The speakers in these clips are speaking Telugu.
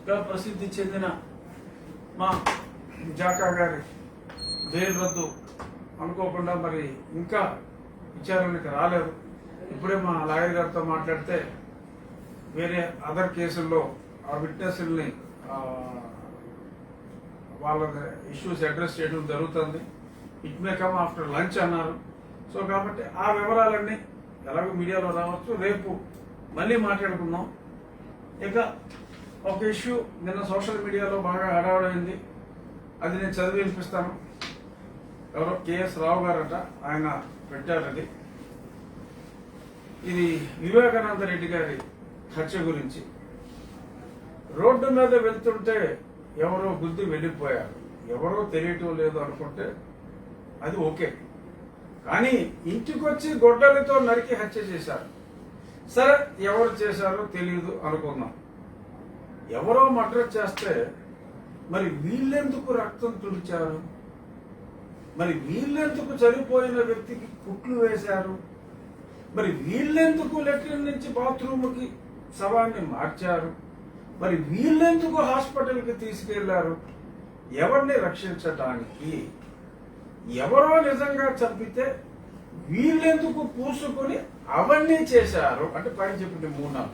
ప్రసిద్ధి చెందిన మా జాకా గారి బెయిల్ రద్దు అనుకోకుండా మరి ఇంకా విచారణకి రాలేదు. ఇప్పుడే మా లాయర్ గారితో మాట్లాడితే వేరే అదర్ కేసుల్లో ఆ విట్నెస్ని వాళ్ళ ఇష్యూస్ అడ్రస్ చేయడం జరుగుతుంది. It may come after lunch అన్నారు. సో కాబట్టి ఆ వివరాలన్నీ ఎలాగో మీడియాలో రావచ్చు, రేపు మళ్ళీ మాట్లాడుకుందాం. ఇక ఒక ఇష్యూ నిన్న సోషల్ మీడియాలో బాగా హడావుడైంది, అది నేను చదివి వినిపిస్తాను. ఎవరో కేఎస్ రావు గారట, ఆయన పెట్టారది. ఇది వివేకానంద రెడ్డి గారి హత్య గురించి. రోడ్డు మీద వెళ్తుంటే ఎవరో గుద్ది వెళ్ళిపోయారు, ఎవరో తెలియటం లేదు అనుకుంటే అది ఓకే, కానీ ఇంటికొచ్చి గొడ్డలితో నరికి హత్య చేశారు. సరే, ఎవరు చేశారో తెలియదు అనుకుందాం. ఎవరో మర్డర్ చేస్తే మరి వీళ్ళెందుకు రక్తం తుడిచారు? మరి వీళ్ళెందుకు చనిపోయిన వ్యక్తికి కుట్లు వేశారు? మరి వీళ్ళెందుకు లెట్రిన్ నుంచి బాత్రూమ్కి శవాన్ని మార్చారు? మరి వీళ్ళెందుకు హాస్పిటల్కి తీసుకెళ్లారు? ఎవరిని రక్షించటానికి? ఎవరో నిజంగా చంపితే వీళ్ళెందుకు పూసుకొని అవన్నీ చేశారు? అంటే పైన చెప్పిన 3-4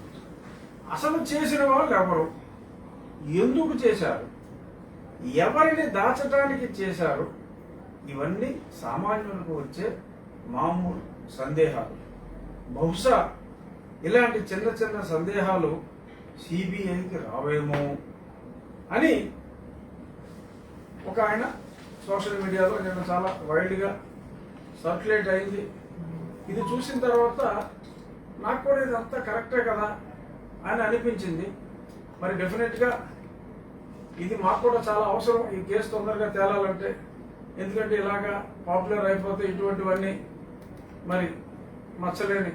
అసలు చేసిన వాళ్ళు ఎవరు, ఎందుకు చేశారు, ఎవరిని దాచడానికి చేశారు? ఇవన్నీ సామాన్యులకు వచ్చే మామూలు సందేహాలు. బహుశా ఇలాంటి చిన్న చిన్న సందేహాలు సిబిఐకి రావేమో అని ఒక ఆయన సోషల్ మీడియాలో నిన్న చాలా వైడ్గా సర్క్యులేట్ అయింది. ఇది చూసిన తర్వాత నాకు కూడా ఇదంతా కరెక్టే కదా అని అనిపించింది. మరి డెఫినెట్గా ఇది మాకు కూడా చాలా అవసరం, ఈ కేసు తొందరగా తేలాలంటే. ఎందుకంటే ఇలాగా పాపులర్ అయిపోతే ఇటువంటివన్నీ మరి మచ్చలేని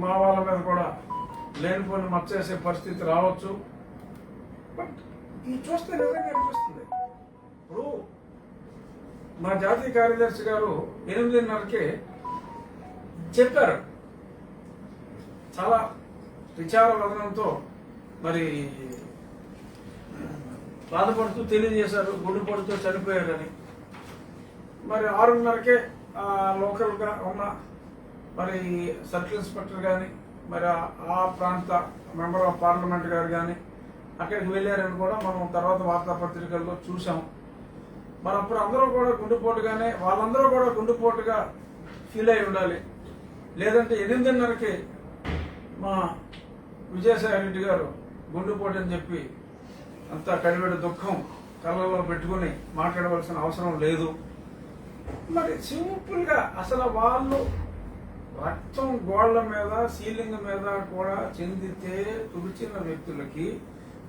మా వాళ్ళ మీద కూడా లేనిపోని మచ్చేసే పరిస్థితి రావచ్చు. బట్ ఇది చూస్తే నిజంగా అనిపిస్తుంది. ఇప్పుడు మా జాతీయ కార్యదర్శి గారు 8:30కే చెప్పారు, చాలా విచార వదనంతో మరి బాధపడుతూ తెలియజేశారు, గుండెపోటుతో చనిపోయారని. మరి 6:30కే లోకల్గా ఉన్న మరి సర్కిల్ ఇన్స్పెక్టర్ కానీ మరి ఆ ప్రాంత మెంబర్ ఆఫ్ పార్లమెంట్ గారు కానీ అక్కడికి వెళ్ళారని కూడా మనం తర్వాత వార్తాపత్రికల్లో చూసాం. మరి అప్పుడు అందరూ కూడా గుండెపోటుగానే, వాళ్ళందరూ కూడా గుండెపోటుగా ఫీల్ అయి ఉండాలి. లేదంటే 8:30కి మా విజయసాయి రెడ్డి గారు గుండెపోటు అని చెప్పి అంత కడివెడు దుఃఖం కళ్ళలో పెట్టుకుని మాట్లాడవలసిన అవసరం లేదు. మరి సింపుల్గా అసలు వాళ్ళు రక్తం గోళ్ల మీద, సీలింగ్ మీద కూడా చెందితే తుడిచిన వ్యక్తులకి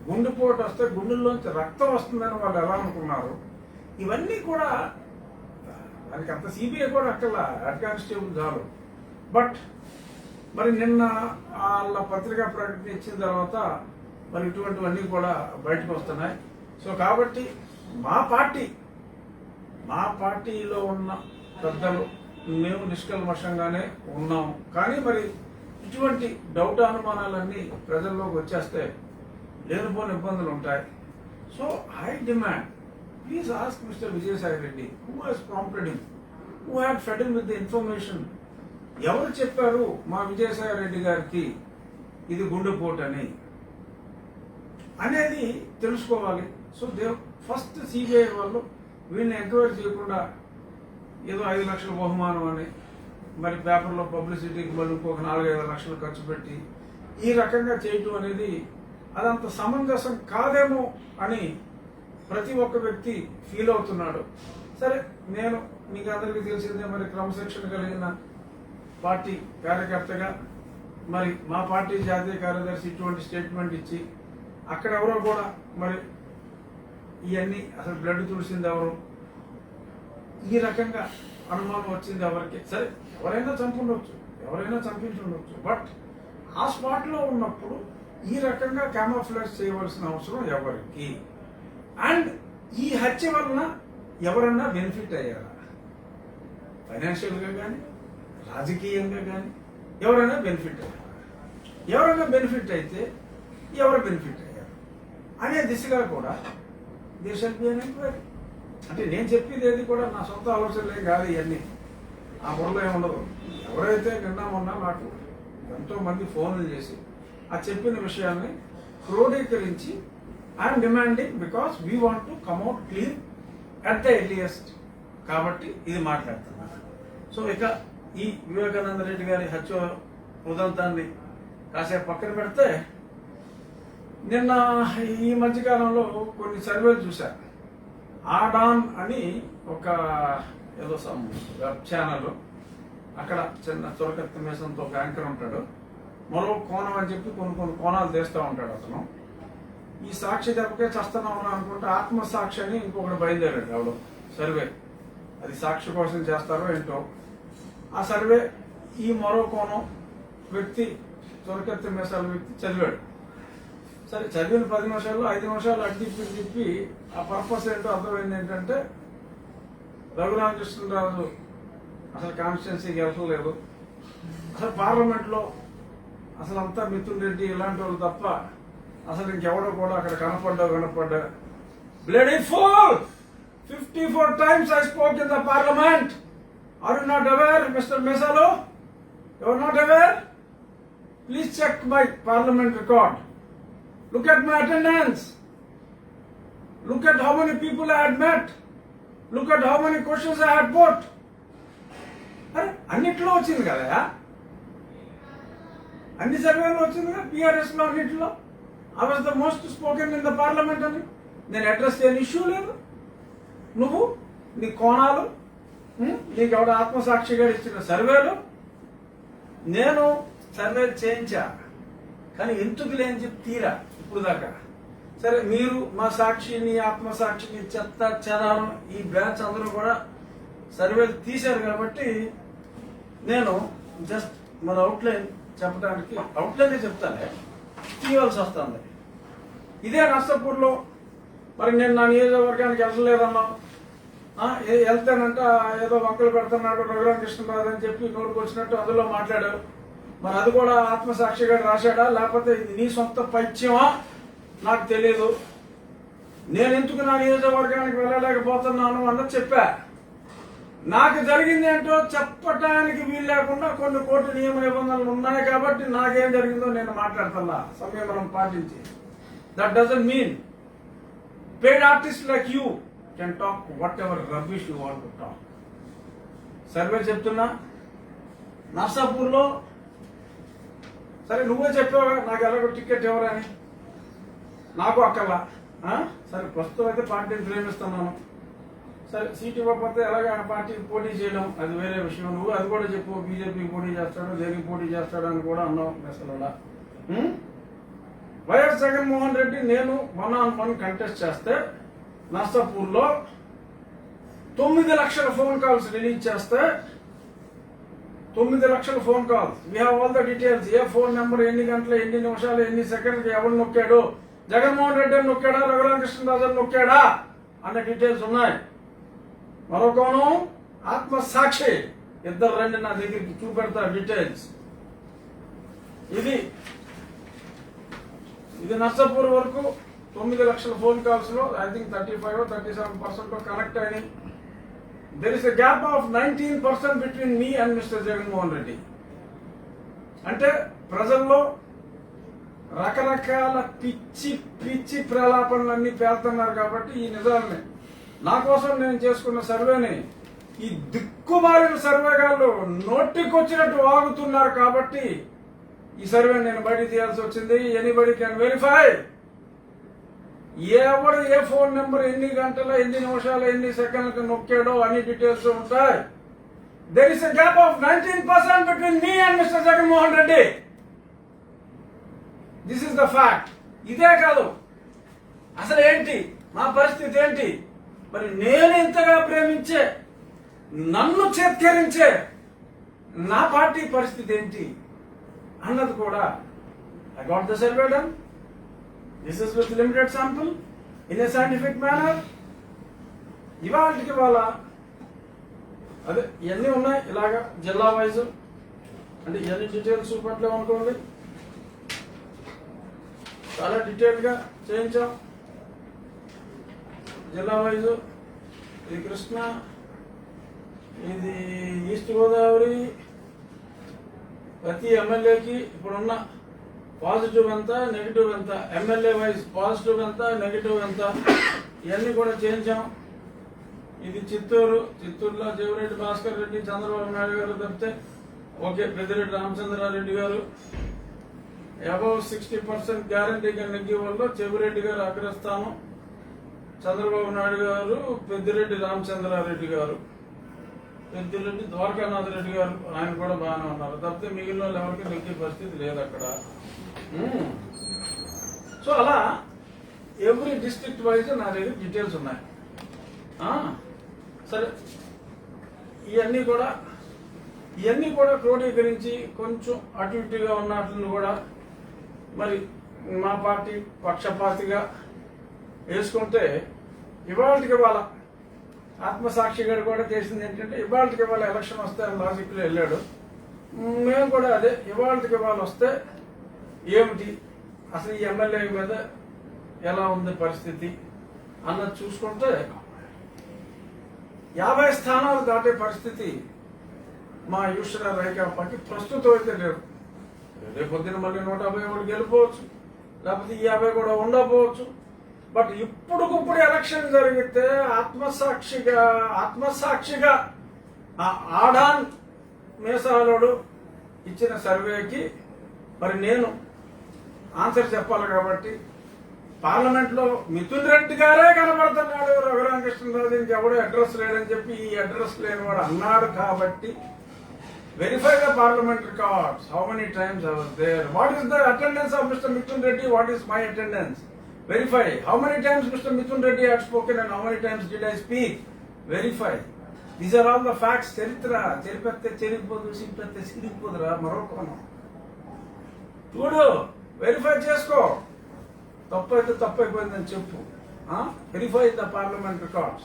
గుండెపోటు వస్తే గుండెల్లోంచి రక్తం వస్తుందని వాళ్ళు ఎలా అనుకున్నారు? ఇవన్నీ కూడా దానికి అంత సిబిఐ కూడా అక్కడ హెడ్ కానిస్టేబుల్ చాలు. బట్ మరి నిన్న వాళ్ళ పత్రికా ప్రకటన ఇచ్చిన తర్వాత మరి ఇటువంటివన్నీ కూడా బయటకు వస్తున్నాయి. సో కాబట్టి మా పార్టీలో ఉన్న పెద్దలు మేము నిష్కల్మషంగానే ఉన్నాం. కానీ మరి ఇటువంటి డౌట్ అనుమానాలన్నీ ప్రజల్లోకి వచ్చేస్తే లేనిపోని ఇబ్బందులు ఉంటాయి. So I demand, please ask mister Vijayasai Reddy who has prompted him, who had fed him with the information. ఎవరు చెప్పారు మా విజయసాయి రెడ్డి గారికి ఇది గుండెపోటు అని అనేది తెలుసుకోవాలి. సో ఫస్ట్ సిబిఐ వాళ్ళు వీళ్ళని ఎంక్వైరీ చేయకుండా ఏదో 5 లక్షల బహుమానం అని మరి పేపర్లో పబ్లిసిటీకి మళ్ళీ ఇంకొక 4-5 లక్షలు ఖర్చు పెట్టి ఈ రకంగా చేయటం అనేది అదంత సమంజసం కాదేమో అని ప్రతి ఒక్క వ్యక్తి ఫీల్ అవుతున్నాడు. సరే, నేను మీకు అందరికీ తెలిసిందే మరి క్రమశిక్షణ కలిగిన పార్టీ కార్యకర్తగా మరి మా పార్టీ జాతీయ కార్యదర్శి ఇటువంటి స్టేట్మెంట్ ఇచ్చి అక్కడ ఎవరో కూడా మరి ఇవన్నీ అసలు బ్లడ్ తుడిసింది ఎవరు, ఈ రకంగా అనుమానం వచ్చింది ఎవరికి? సరే, ఎవరైనా చంపుండొచ్చు, ఎవరైనా చంపించుండొచ్చు. బట్ ఆ స్పాట్లో ఉన్నప్పుడు ఈ రకంగా క్యామోఫ్లాష్ చేయవలసిన అవసరం ఎవరికి? అండ్ ఈ హత్య వలన ఎవరన్నా బెనిఫిట్ అయ్యారా? ఫైనాన్షియల్గా కానీ రాజకీయంగా కానీ ఎవరైనా బెనిఫిట్ అయ్యారా? ఎవరైనా బెనిఫిట్ అయితే ఎవరు బెనిఫిట్ అయ్యారు? అనే దిశగా కూడా there shall be an enquiry. అంటే నేను చెప్పేది ఏది కూడా నా సొంత ఆలోచనలే కాదు, ఇవన్నీ ఆ బుర్రలో ఏముండదు. ఎవరైతే నిన్న మొన్న నాకు ఎంతో మంది ఫోన్లు చేసి ఆ చెప్పిన విషయాన్ని క్రోడీకరించి I'm demanding because we want to come out clean at the earliest. కాబట్టి ఇది మాట్లాడుతున్నాను. సో ఇక ఈ వివేకానంద రెడ్డి గారి హత్య ఉదంతాన్ని కాసేపు పక్కన పెడితే, నిన్న ఈ మధ్యకాలంలో కొన్ని సర్వేలు చూశారు. ఆడాన్ అని ఒక ఏదో వెబ్ ఛానల్, అక్కడ చిన్న చురకత్తి మీసంతో ఒక యాంకర్ ఉంటాడు. మరో కోణం అని చెప్పి కొన్ని కోణాలు తీస్తూ ఉంటాడు అతను. ఈ సాక్షి దెబ్బకే చస్తున్నాం అనుకుంటే ఆత్మసాక్షి అని ఇంకొకటి బయలుదేరాడు ఎవడు సర్వే. అది సాక్షి కోసం చేస్తారో ఏంటో. ఆ సర్వే ఈ మరో కోణం వ్యక్తి, చురకత్తి మీసాల వ్యక్తి చదివాడు. సరే, చదివిన 10 నిమిషాల్లో 5 నిమిషాలు అడ్డు తిప్పి ఆ పర్పస్ ఏంటో అర్థమైంది. ఏంటంటే రఘురామకృష్ణరాజు అసలు కాన్స్టిట్యున్సీకి వెళ్ళలేదు, అసలు పార్లమెంట్లో అసలు అంతా మిథున్ రెడ్డి ఇలాంటి వాళ్ళు తప్ప అసలు ఇంకెవడో కూడా అక్కడ కనపడ్డా. Bloody fool! 54 times I spoke in the parliament. Are you not aware, Mr. Mesalo? You are not aware? Please check my parliament record. Look at my attendance. Look at how many people I had met. Look at how many questions I had put. అరే అన్నిట్లో వచ్చింది కదా, అన్ని సర్వేలో వచ్చింది కదా, PRS లో అన్నిట్లో I was the most spoken in the parliament అని. నేను అడ్రస్ చేయని ఇష్యూ లేదు. నువ్వు నీ కోణాలు, నీకు ఎవడ ఆత్మసాక్షిగా ఇచ్చిన సర్వేలు, నేను సర్వేలు చేయించా కానీ ఎందుకు లేని చెప్పి తీరా ఇప్పుడు దాకా. సరే, మీరు మా సాక్షిని, ఆత్మసాక్షిని, చెత్త చెదారం ఈ బ్యాచ్ అందరూ కూడా సర్వేలు తీశారు కాబట్టి నేను జస్ట్ మన అవుట్లైన్ చెప్పడానికి అవుట్లైనే చెప్తానే తీయవలసి వస్తుంది. ఇదే నర్సాపూర్లో మరి నేను నా నియోజకవర్గానికి వెళ్ళలేదన్నాం, వెళ్తానంట ఏదో వంకలు పెడుతున్నాడు రఘురామకృష్ణరాజు అని చెప్పి నోటుకు వచ్చినట్టు అందులో మాట్లాడావు. మరి అది కూడా ఆత్మసాక్షిగా రాశాడా లేకపోతే ఇది నీ సొంత పైత్యమా నాకు తెలియదు. నేను ఎందుకు నా నియోజకవర్గానికి వెళ్ళలేకపోతున్నాను అన్నది చెప్పా. నాకు జరిగింది ఏంటో చెప్పటానికి వీలు లేకుండా కొన్ని కోర్టు నియమ నిబంధనలు ఉన్నాయి కాబట్టి నాకేం జరిగిందో నేను మాట్లాడుతున్నా సంయమనం పాటించి. That doesn't mean paid artist like you can talk what ever rubbish you want to talk. Survey చెప్తున్నా నర్సాపూర్లో, సరే నువ్వే చెప్పావు నాకు ఎలాగో టికెట్ ఎవరని, నాకు అక్కర్లా. సరే, ప్రస్తుతం అయితే పార్టీని ప్రేమిస్తున్నాను. సరే, సీట్ ఇవ్వకపోతే ఎలాగ పార్టీకి పోటీ చేయడం అది వేరే విషయం. నువ్వు అది కూడా చెప్పు, బీజేపీ పోటీ చేస్తాడు, దేనికి పోటీ చేస్తాడు అని కూడా అన్నావు. అసలు వైఎస్ జగన్మోహన్ రెడ్డి నేను 1-on-1 కంటెస్ట్ చేస్తే నర్సాపూర్లో 9 లక్షల ఫోన్ కాల్స్ రిలీజ్ చేస్తే 9 లక్షల phone calls. We have all the details. A phone number, ఎన్ని గంటలు, ఎన్ని నిమిషాలు, ఎన్ని సెకండ్కి ఎవరు నొక్కాడు, జగన్మోహన్ రెడ్డి అని నొక్కాడా, రఘురామకృష్ణరాజు అని నొక్కాడా అన్న డీటెయిల్స్ ఉన్నాయి. మరో కోణం ఆత్మసాక్షి, ఇద్దరు రండి నా దగ్గరికి చూపెడతా డీటెయిల్స్. ఇది నర్సాపూర్ వరకు 9 లక్షల ఫోన్ కాల్స్ లో ఐ థింక్ 35-37% కనెక్ట్ అయినాయి. There is a gap of 19% between me and mister Jaganmohan Reddy. అంటే ప్రజల్లో రకరకాల పిచ్చి ప్రలాపనలన్నీ పేలుతున్నారు. కాబట్టి ఈ నిజాన్ని నా కోసం నేను చేసుకున్న సర్వేని ఈ దిక్కుమాలిన సర్వేగాళ్ళు నోటికొచ్చినట్టు వాగుతున్నారు. కాబట్టి ఈ సర్వే నేను బయట తీయాల్సి వచ్చింది. Anybody can verify. ఎవడు ఏ ఫోన్ నెంబర్, ఎన్ని గంటల, ఎన్ని నిమిషాలు, ఎన్ని సెకండ్లకు నొక్కాడో అన్ని డీటెయిల్స్ ఉంటాయి. There is a gap of 19% between me and mister Jaganmohan Reddy. This is the fact. ఇదే కాదు, అసలు ఏంటి మా పరిస్థితి ఏంటి, మరి నేను ఇంతగా ప్రేమించే, నన్ను చేత్కరించే నా పార్టీ పరిస్థితి ఏంటి అన్నది కూడా I got the survey done. This is with limited sample in a scientific manner. ఇవాళకి వాళ్ళ అదే ఇవన్నీ ఉన్నాయి ఇలాగా జిల్లా వైజ్. అంటే ఇవన్నీ డీటెయిల్స్ చూపట్లేమనుకోండి, చాలా డీటెయిల్ గా చేయించాం. జిల్లా వైజ్, ఇది కృష్ణా, ఇది ఈస్ట్ గోదావరి. ప్రతి ఎమ్మెల్యేకి ఇప్పుడున్న పాజిటివ్ ఎంత, నెగిటివ్ ఎంత, ఎమ్మెల్యే వైజ్ పాజిటివ్ ఎంత, నెగిటివ్ ఎంత, ఇవన్నీ కూడా చేయించాం. ఇది చిత్తూరులో జేవిరెడ్డి భాస్కర్ రెడ్డి, చంద్రబాబు నాయుడు గారు తప్పితే ఓకే. పెద్దిరెడ్డి రామచంద్రారెడ్డి గారు అబౌవ్ 60% గ్యారంటీగా నెగ్గే వాళ్ళు చెవిరెడ్డి గారు అగ్రస్థానం, చంద్రబాబు నాయుడు గారు, పెద్దిరెడ్డి రామచంద్రారెడ్డి గారు, పెద్దిరెడ్డి ద్వారకానాథ్ రెడ్డి గారు, ఆయన కూడా బాగానే ఉన్నారు. తప్పితే మిగిలిన వాళ్ళు ఎవరికి నెగ్గే పరిస్థితి లేదు అక్కడ. సో అలా ఎవ్రీ డిస్ట్రిక్ట్ వైజ్ నా దగ్గర డీటెయిల్స్ ఉన్నాయి. సరే, ఇవన్నీ కూడా క్రోడీకరించి కొంచెం అటు ఇటుగా ఉన్నట్లను కూడా మరి మా పార్టీ పక్షపాతిగా వేసుకుంటే, ఇవాళకి వాళ్ళ ఆత్మసాక్షి గారు కూడా చేసింది ఏంటంటే, ఇవాళకి వాళ్ళ ఎలక్షన్ వస్తే లాజిక్లో వెళ్ళాడు. మేము కూడా అదే, ఇవాళకి వాళ్ళు వస్తే ఏమిటి అసలు ఈ ఎమ్మెల్యే మీద ఎలా ఉంది పరిస్థితి అన్నది చూసుకుంటే 50 స్థానాలు దాటే పరిస్థితి మా యూషరా రైకాపాకి ప్రస్తుతం అయితే లేదు. రేపొద్దున మళ్ళీ 151 గెలిపోవచ్చు, లేకపోతే ఈ 50 కూడా ఉండకపోవచ్చు. బట్ ఇప్పుడుకిప్పుడు ఎలక్షన్ జరిగితే ఆత్మసాక్షిగా ఆ ఆడాన్ మేసాలోడు ఇచ్చిన సర్వేకి మరి నేను ఆన్సర్ చెప్పాలి కాబట్టి, పార్లమెంట్ లో మిథున్ రెడ్డి గారే కనబడుతున్నాడు, రఘురామకృష్ణరాజు ఇంకెవడో అడ్రస్ లేడని చెప్పి ఈ అడ్రస్ లేని వాడు అన్నాడు కాబట్టి, verify the parliament records. How many times I was there? What is the attendance of Mr. Mithun Reddy? What is my attendance? Verify. How many times Mr. Mithun Reddy had spoken and how many times did I speak? Verify. These are all the facts. Charitra. Cheripette cheripodu, simpette siripodra, Morocco. Tudu. Verify chesko. తప్పైతే తప్పైపోయిందని చెప్పు. Verify the parliament records.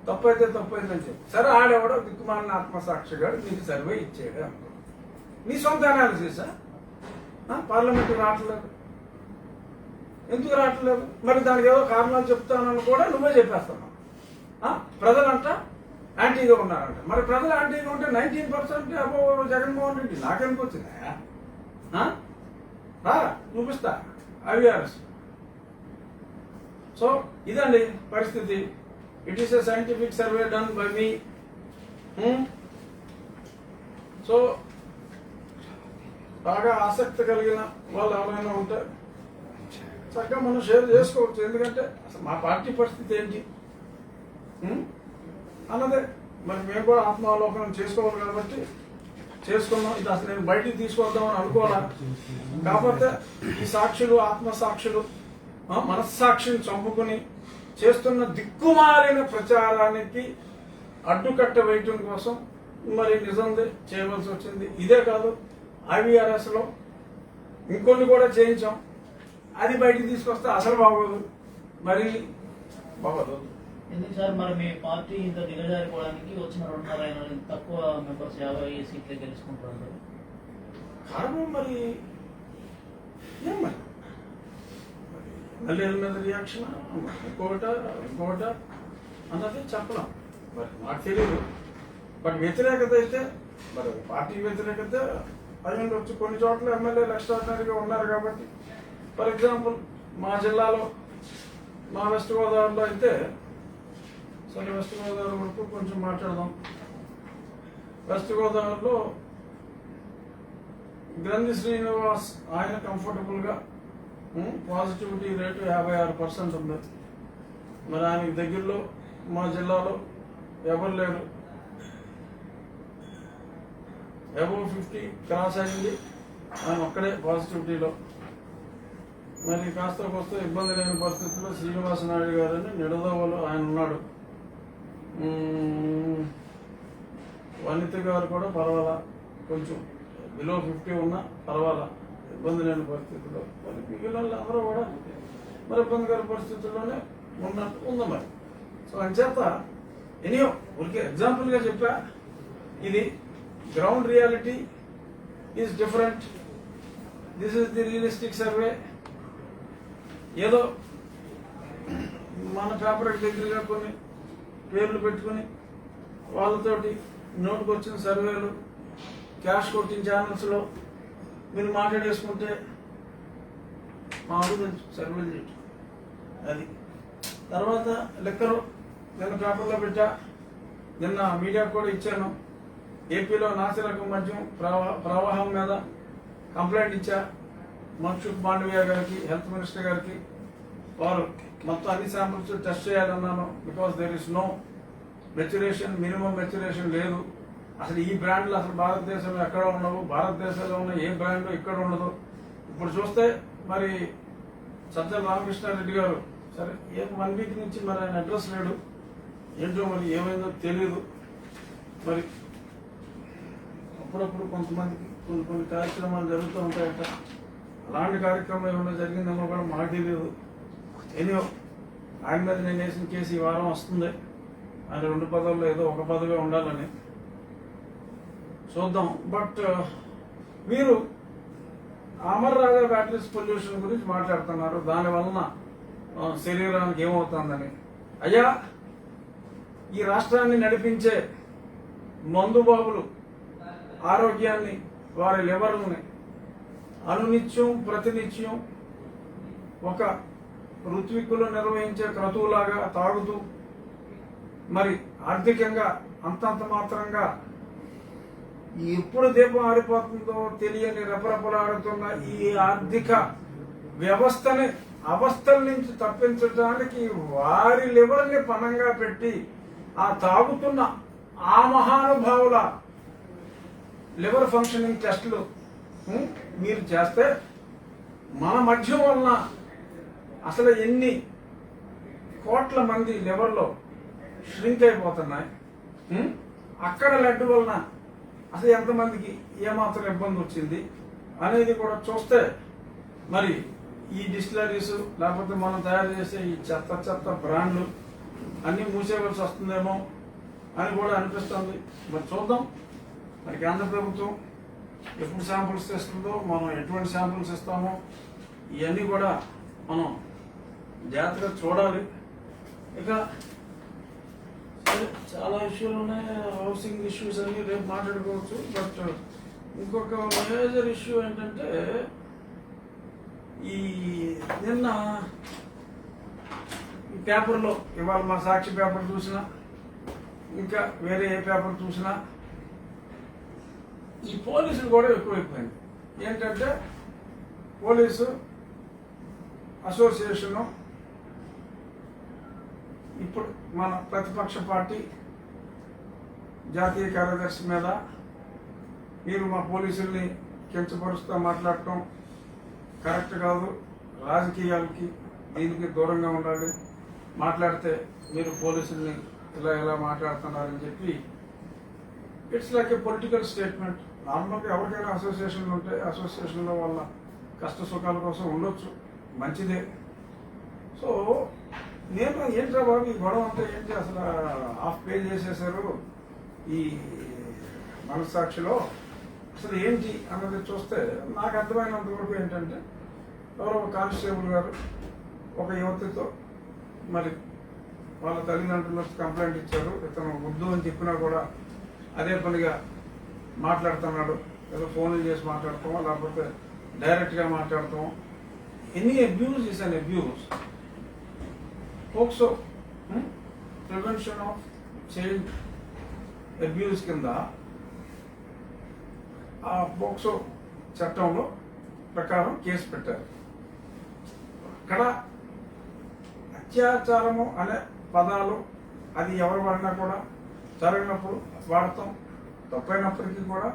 తప్పైతే తప్పైందని చెప్పు. సరే, ఆడెవడో దిక్కుమాలిన ఆత్మసాక్షిగాడు నీకు సర్వే ఇచ్చాడు అనుకో. నీ సొంత అనాలిసిస్. పార్లమెంట్ రావట్లేదు, ఎందుకు రావట్లేదు? మరి దానికి ఏదో కారణాలు చెప్తానని కూడా నువ్వే చెప్పేస్తున్నావు. ప్రజలంట యాంటీగా ఉన్నారంట. మరి ప్రజలు యాంటీగా ఉంటే 19% అబోవ్ జగన్మోహన్ రెడ్డి నాకెందుకు వచ్చిందా? చూపిస్తా ఐవీఆర్ఎస్. సో ఇదండి పరిస్థితి. It is a scientific survey done by me. So బాగా ఆసక్తి కలిగిన వాళ్ళు ఎవరైనా ఉంటే చక్కగా మనం షేర్ చేసుకోవచ్చు. ఎందుకంటే అసలు మా పార్టీ పరిస్థితి ఏంటి అన్నదే మరి మేము కూడా ఆత్మావలోకనం చేసుకోవాలి కాబట్టి చేసుకున్నాం. ఇది అసలు నేను బయటికి తీసుకొద్దామని అనుకోవాలా. కాకపోతే ఈ సాక్షులు, ఆత్మసాక్షులు మనస్సాక్షిని చంపుకుని చేస్తున్న దిక్కుమాలిన ప్రచారానికి అడ్డుకట్ట వేయటం కోసం మరి నిజందే చేయవలసి వచ్చింది. ఇదే కాదు, ఐవీఆర్ఎస్ లో ఇంకొన్ని కూడా చేయించాం. అది బయటికి తీసుకొస్తే అసలు బాగోదు, మరి బాగోదు. ఎందుకు సార్ మరి మీ పార్టీ ఇంత దిగజారిపోవడానికి వచ్చిన 2.5 తక్కువ మెంబర్స్ 50 సీట్లే గెలుచుకుంటారు? కారణం మరి ఏమని ఎమ్మెల్యేల మీద రియాక్షన్ ఇంకోట అన్నది చెప్పలేం. మరి నాకు తెలియదు. బట్ వ్యతిరేకత అయితే మరి పార్టీ వ్యతిరేకత అయి ఉండొచ్చు. కొన్ని చోట్ల ఎమ్మెల్యేలు ఎక్స్ట్రాడినరీగా ఉన్నారు కాబట్టి, ఫర్ ఎగ్జాంపుల్ మా జిల్లాలో, మా వెస్ట్ గోదావరిలో అయితే, సరే వెస్ట్ గోదావరి వరకు కొంచెం మాట్లాడదాం. వెస్ట్ గోదావరిలో గ్రంథి శ్రీనివాస్ ఆయన కంఫర్టబుల్గా పాజిటివిటీ రేటు 56% ఉంది. మరి ఆయనకి దగ్గరలో మా జిల్లాలో ఎవరు లేరు. అబౌవ్ 50 క్రాస్ అయింది ఆయన ఒక్కడే పాజిటివిటీలో. మరి కాస్త ఇబ్బంది లేని పరిస్థితుల్లో శ్రీనివాస నాయుడు గారని నిడదవలు ఆయన ఉన్నాడు. వనిత గారు కూడా పర్వాలా, కొంచెం బిలో 50 ఉన్నా పర్వాలా, ఇబ్బంది లేని పరిస్థితుల్లో. మరి మిగిలిన అందరూ కూడా మరి ఇబ్బందికర పరిస్థితుల్లోనే ఉన్నట్టు ఉంది మరి. సో అంచేత ఎనియో ఊరికే ఎగ్జాంపుల్గా చెప్పా. ఇది ground reality is different. This is the realistic survey. ఏదో మన పేపర్కి దగ్గరగా కొన్ని పేర్లు పెట్టుకుని వాళ్ళతోటి నోటుకు వచ్చిన సర్వేలు క్యాష్ కొట్టిన ఛానల్స్లో మీరు మాట్లాడేసుకుంటే మా ఊరు సర్వేలు చేయటం అది. తర్వాత లెక్కలు నిన్న పేపర్లో పెట్టా, నిన్న మీడియాకు కూడా ఇచ్చాను. ఏపీలో నాసిరకం మద్యం ప్రవాహం మీద కంప్లైంట్ ఇచ్చా మన్సుఖ్ మాండవియా గారికి, హెల్త్ మినిస్టర్ గారికి. వారు మొత్తం అన్ని శాంపుల్స్ టెస్ట్ చేయాలన్నాను. Because there is no maturation, minimum maturation లేదు. అసలు ఈ బ్రాండ్లు అసలు భారతదేశంలో ఎక్కడ ఉండవు, భారతదేశంలో ఉన్న ఏ బ్రాండ్ ఇక్కడ ఉండదు. ఇప్పుడు చూస్తే మరి సజ్జల రామకృష్ణారెడ్డి గారు సరే 1 వీక్ నుంచి మరి ఆయన అడ్రస్ లేడు, ఏంటో మరి ఏమైందో తెలియదు. మరి అప్పుడప్పుడు కొంతమందికి కొన్ని కార్యక్రమాలు జరుగుతూ ఉంటాయట. అలాంటి కార్యక్రమం ఏమైనా జరిగిందేమో కూడా మాకు తెలియదు. ఎనియో ఆయన మీద నేను వేసిన కేసు ఈ వారం వస్తుంది. ఆయన 2 పదవుల్లో ఏదో ఒక పదవే ఉండాలని చూద్దాం. బట్ మీరు అమర్ రాజా బ్యాటరీస్ పొల్యూషన్ గురించి మాట్లాడుతున్నారు, దానివలన శరీరానికి ఏమవుతుందని. అయ్యా, ఈ రాష్ట్రాన్ని నడిపించే మందుబాబులు ఆరోగ్యాన్ని, వారి లివర్లని అనునిత్యం ప్రతినిత్యం ఒక ఋత్విక్కులు నిర్వహించే క్రతువులాగా తాగుతూ మరి ఆర్థికంగా అంతంత మాత్రంగా ఎప్పుడు దీపం ఆరిపోతుందో తెలియని రెపరెపలాడుతున్న ఈ ఆర్థిక వ్యవస్థని అవస్థల నుంచి తప్పించడానికి వారి లివర్ని పణంగా పెట్టి ఆ తాగుతున్న ఆ మహానుభావుల లివర్ ఫంక్షనింగ్ టెస్టులు మీరు చేస్తే మన మద్యం వలన అసలు ఎన్ని కోట్ల మంది లివర్లో ష్రింక్ అయిపోతున్నాయి. అక్కడ లడ్డు వలన అసలు ఎంతమందికి ఏమాత్రం ఇబ్బంది వచ్చింది అనేది కూడా చూస్తే మరి ఈ డిస్టిలరీస్ లేకపోతే మనం తయారు చేసే ఈ చెత్త బ్రాండ్లు అన్నీ మూసేయవలసి వస్తుందేమో అని కూడా అనిపిస్తుంది. మరి చూద్దాం, మరి కేంద్ర ప్రభుత్వం ఎప్పుడు శాంపుల్స్ ఇస్తుందో, మనం ఎటువంటి శాంపుల్స్ ఇస్తామో ఇవన్నీ కూడా మనం జాగ్రత్తగా చూడాలి. ఇక చాలా ఇష్యూలు ఉన్నాయి, హౌసింగ్ ఇష్యూస్ అన్ని రేపు మాట్లాడుకోవచ్చు. బట్ ఇంకొక మేజర్ ఇష్యూ ఏంటంటే ఈ నిన్న ఈ పేపర్లో ఇవాళ మా సాక్షి పేపర్ చూసినా ఇంకా వేరే ఏ పేపర్ చూసినా ఈ పోలీసులు కూడా ఎక్కువైపోయింది. ఏంటంటే పోలీసు అసోసియేషను ఇప్పుడు మన ప్రతిపక్ష పార్టీ జాతీయ కార్యదర్శి మీద మీరు మా పోలీసుల్ని కించపరుస్తూ మాట్లాడటం కరెక్ట్ కాదు, రాజకీయాలకి దీనికి దూరంగా ఉండాలి, మాట్లాడితే మీరు పోలీసుల్ని ఇలా మాట్లాడుతున్నారని చెప్పి it's like A political statement. నార్మల్గా ఎవరికైనా అసోసియేషన్లు ఉంటాయి, అసోసియేషన్లో వాళ్ళ కష్ట సుఖాల కోసం ఉండొచ్చు, మంచిదే. సో నేను ఏంట్రా బాబు ఈ గొడవ అంటే ఏంటి, అసలు హాఫ్ పే చేసేసారు ఈ మనస్సాక్షిలో, అసలు ఏంటి అన్నది చూస్తే నాకు అర్థమైనంత వరకు ఏంటంటే ఎవరో ఒక కానిస్టేబుల్ గారు ఒక యువతితో మరి వాళ్ళ తల్లిదండ్రులు కంప్లైంట్ ఇచ్చారు, ఇతను వద్దు అని చెప్పినా కూడా అదే పనిగా మాట్లాడుతున్నాడు. ఏదో ఫోన్లు చేసి మాట్లాడతామో లేకపోతే డైరెక్ట్గా మాట్లాడతామో. Any abuse is an abuse. POCSO prevention of child abuse కింద ఆ పోక్సో చట్టంలో ప్రకారం కేసు పెట్టారు. అక్కడ అత్యాచారము అనే పదాలు అది ఎవరు వాడినా కూడా జరిగినప్పుడు వాడతాం, తప్పైనప్పటికీ కూడా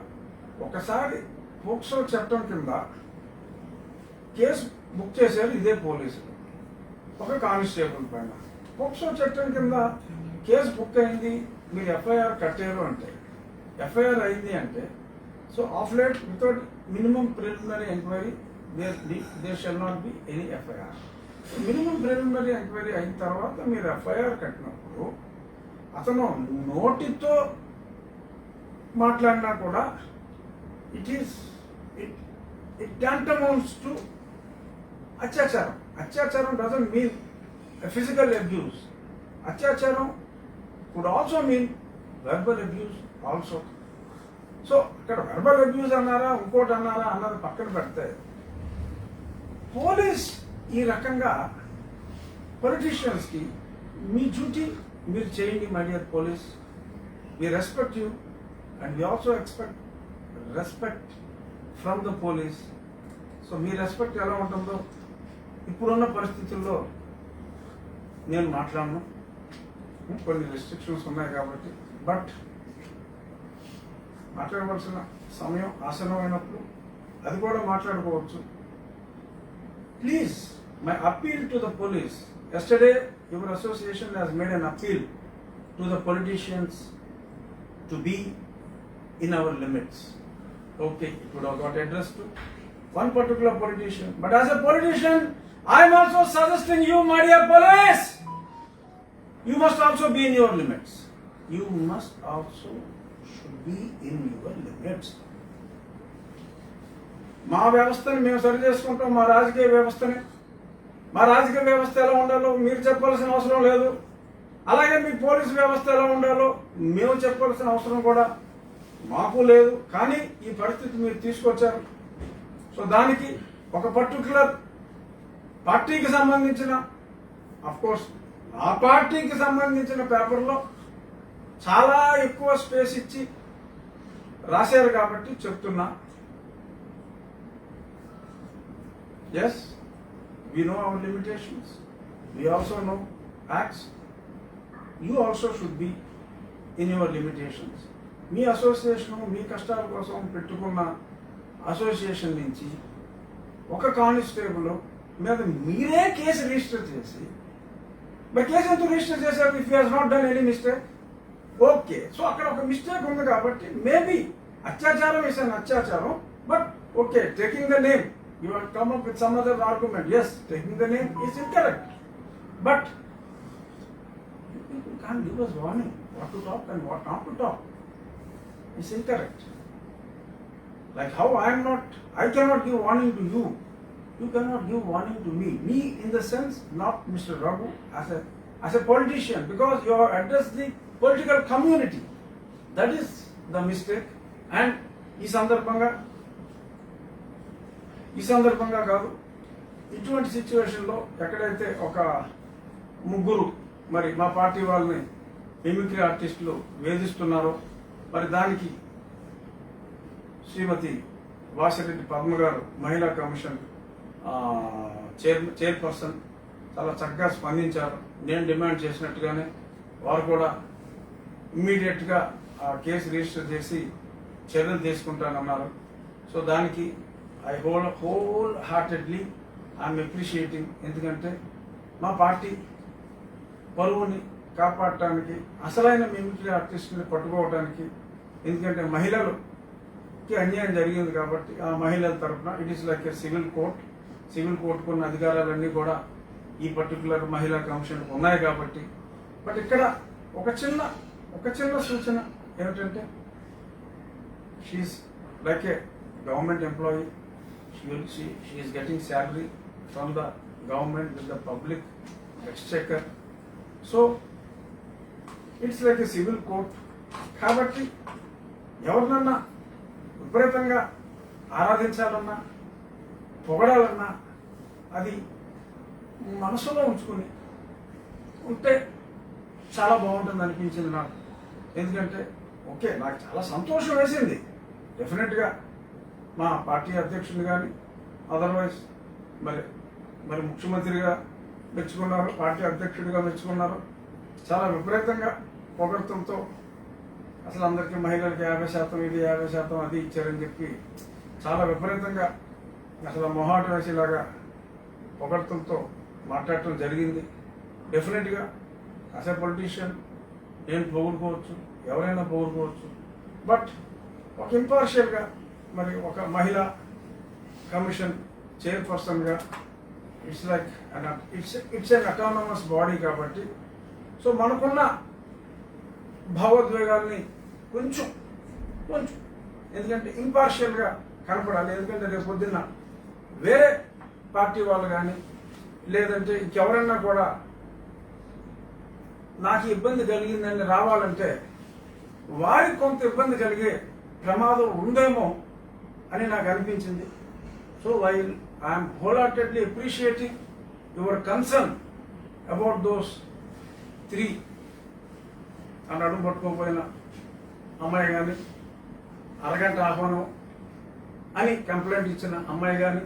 ఒకసారి పోక్సో చట్టం కింద కేసు బుక్ చేశారు ఇదే పోలీసులు ఒక కానిస్టేబుల్ పైన. పోక్సో చట్టం కింద కేసు బుక్ అయింది, మీరు ఎఫ్ఐఆర్ కట్టారు అంటే, ఎఫ్ఐఆర్ అయింది అంటే, so of late without minimum preliminary enquiry there shall not be any FIR. Minimum preliminary enquiry అయిన తర్వాత మీరు ఎఫ్ఐఆర్ కట్టినప్పుడు అతను నోటితో మాట్లాడినా కూడా ఇట్ టాంటమౌంట్స్ టు అత్యాచారం. అత్యాచారం డజంట్ మీన్ ఫిజికల్ అబ్యూస్. అత్యాచారం could also mean verbal abuse also. So ఇక్కడ వెర్బల్ అబ్యూస్ అన్నారా ఇంకోటి అన్నారా అన్నది పక్కన పెడితే పోలీస్ ఈ రకంగా పొలిటీషియన్స్కి మీ డ్యూటీ మీరు చేయండి my dear police. We respect you and we also expect respect from the police. So me respect ఎలా ఉంటుందో ఇప్పుడున్న పరిస్థితుల్లో నేను మాట్లాడను, కొన్ని రెస్ట్రిక్షన్స్ ఉన్నాయి కాబట్టి. బట్ మాట్లాడవలసిన సమయం ఆసనమైనప్పుడు అది కూడా మాట్లాడుకోవచ్చు. Please, my appeal to the police. Yesterday your association has made an appeal to the politicians to be in our limits. Okay, it would have got addressed to one particular politician. But as a politician, I am also suggesting you, my dear police, you must also be in your limits. You must also should be in your limits. మా వ్యవస్థని మేము సరి చేసుకుంటాం, మా రాజకీయ వ్యవస్థని. మా రాజకీయ వ్యవస్థ ఎలా ఉండాలో మీరు చెప్పాల్సిన అవసరం లేదు. అలాగే మీ పోలీసు వ్యవస్థ ఎలా ఉండాలో మేము చెప్పాల్సిన అవసరం కూడా మాకు లేదు. కానీ ఈ పరిస్థితి మీరు తీసుకొచ్చారు. సో దానికి ఒక పర్టికులర్ పార్టీకి సంబంధించిన, అఫ్కోర్స్ ఆ పార్టీకి సంబంధించిన పేపర్లో చాలా ఎక్కువ స్పేస్ ఇచ్చి రాశారు కాబట్టి చెప్తున్నా. Yes, we know our limitations. We also know acts. You also should be in your limitations. మీ అసోసియేషన్ మీ కష్టాల కోసం పెట్టుకున్న అసోసియేషన్ నుంచి ఒక కానిస్టేబుల్ మీద మీరే కేసు రిజిస్టర్ చేసి, మరి కేసు ఎందుకు రిజిస్టర్ చేశారు? If you has not done any mistake. Okay, so అక్కడ ఒక మిస్టేక్ ఉంది కాబట్టి మేబీ అత్యాచారం ఇస్ అన్ అత్యాచారం. But okay, taking the name, you have come up with some other argument. Yes, taking the name is incorrect. But you can't give us warning what to talk and what not to talk. It's incorrect. Like how I cannot give warning to you. You cannot give warning to me. Me in the sense, not Mr. Raghu, as a politician, because you have addressed the political community. That is the mistake. And ఈ సందర్భంగా కాదు, ఇటువంటి సిచ్యువేషన్లో ఎక్కడైతే ఒక ముగ్గురు మరి మా పార్టీ వాళ్ళని మిమిక్రీ ఆర్టిస్టులు వేధిస్తున్నారో, మరి దానికి శ్రీమతి వాసిరెడ్డి పద్మ గారు మహిళా కమిషన్ చైర్పర్సన్ చాలా చక్కగా స్పందించారు. నేను డిమాండ్ చేసినట్టుగానే వారు కూడా ఇమ్మీడియట్గా ఆ కేసు రిజిస్టర్ చేసి చర్యలు తీసుకుంటానన్నారు. సో దానికి I wholeheartedly am appreciating. ఎందుకంటే మా పార్టీ పరువుని కాపాడటానికి, అసలైన మిమిక్రీ ఆర్టిస్టుని పట్టుకోవడానికి, ఎందుకంటే మహిళలకి అన్యాయం జరిగింది కాబట్టి ఆ మహిళల తరఫున it is like a civil కోర్టుకున్న అధికారాలన్నీ కూడా ఈ పర్టికులర్ మహిళా కమిషన్కి ఉన్నాయి కాబట్టి. బట్ ఇక్కడ ఒక చిన్న సూచన ఏమిటంటే, she's like a government employee. She is getting salary from the government with the public exchequer. So it's like a civil court. కాబట్టి ఎవరినన్నా విపరీతంగా ఆరాధించాలన్నా పొగడాలన్నా అది మనసులో ఉంచుకుని ఉంటే చాలా బాగుంటుంది అనిపించింది నాకు. ఎందుకంటే ఓకే, నాకు చాలా సంతోషం వేసింది డెఫినెట్గా. మా పార్టీ అధ్యక్షుని కానీ అదర్వైజ్ మరి ముఖ్యమంత్రిగా మెచ్చుకున్నారు, పార్టీ అధ్యక్షుడిగా మెచ్చుకున్నారు. చాలా విపరీతంగా పొగడ్తంతో అసలు అందరికీ మహిళలకి 50% ఇది 50% అది ఇచ్చారని చెప్పి చాలా విపరీతంగా అసలు మొహాట వేసేలాగా పొగడ్తంతో మాట్లాడటం జరిగింది. డెఫినెట్గా యాజ్ ఎ పొలిటీషియన్ నేను పొగుడుకోవచ్చు, ఎవరైనా పొగుడుకోవచ్చు. బట్ ఒక ఇంపార్షియల్గా మరి ఒక మహిళా కమిషన్ చైర్పర్సన్గా ఇట్స్ అన్ అటానమస్ బాడీ కాబట్టి, సో మనకున్న భావోద్వేగాల్ని కొంచెం ఎందుకంటే ఇంపార్షియల్గా కనపడాలి. ఎందుకంటే రేపు పొద్దున్న వేరే పార్టీ వాళ్ళు కానీ లేదంటే ఇంకెవరన్నా కూడా నాకు ఇబ్బంది కలిగిందని రావాలంటే వారికి కొంత ఇబ్బంది కలిగే ప్రమాదం ఉందేమో అని నాకు అనిపించింది. So I'm wholeheartedly appreciating your concern about those 3 అని అడుగు పట్టుకోపోయిన అమ్మాయి కానీ, అరగంట ఆహ్వానం అని కంప్లైంట్ ఇచ్చిన అమ్మాయి కానీ,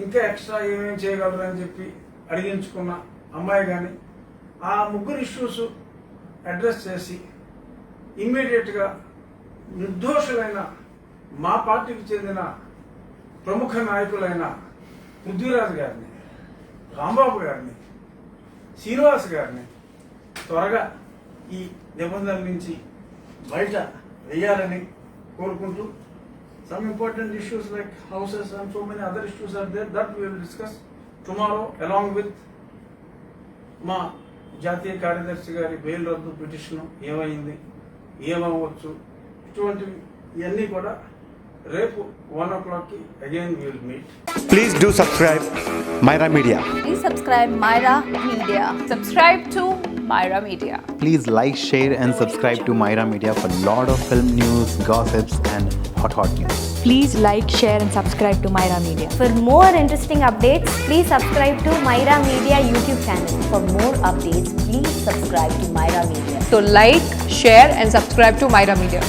ఇంకా ఎక్స్ట్రా ఏమేమి చేయగలరు అని చెప్పి అడిగించుకున్న అమ్మాయి కానీ, ఆ 3 ఇష్యూస్ అడ్రస్ చేసి ఇమ్మీడియట్గా నిర్దోషులైన మా పార్టీకి చెందిన ప్రముఖ నాయకులైన పృథ్వీరాజ్ గారిని, రాంబాబు గారిని, శ్రీనివాస్ గారిని త్వరగా ఈ నిబంధనల నుంచి బయట వేయాలని కోరుకుంటూ, some important issues like houses and so many other issues are there that we will discuss tomorrow along with మా జాతీయ కార్యదర్శి గారి బెయిల్ రద్దు పిటిషన్ ఏమైంది, ఏమవచ్చు, ఇటువంటివి ఇవన్నీ కూడా రేపు 1 o'clock again we will meet. Please do subscribe Myra Media. Please subscribe Myra Media. Subscribe to Myra Media. Please like, share and subscribe to Myra Media for lot of film news, gossips and hot news. Please like, share and subscribe to Myra Media. For more interesting updates, please subscribe to Myra Media YouTube channel. For more updates, please subscribe to Myra Media. So like, share and subscribe to Myra Media.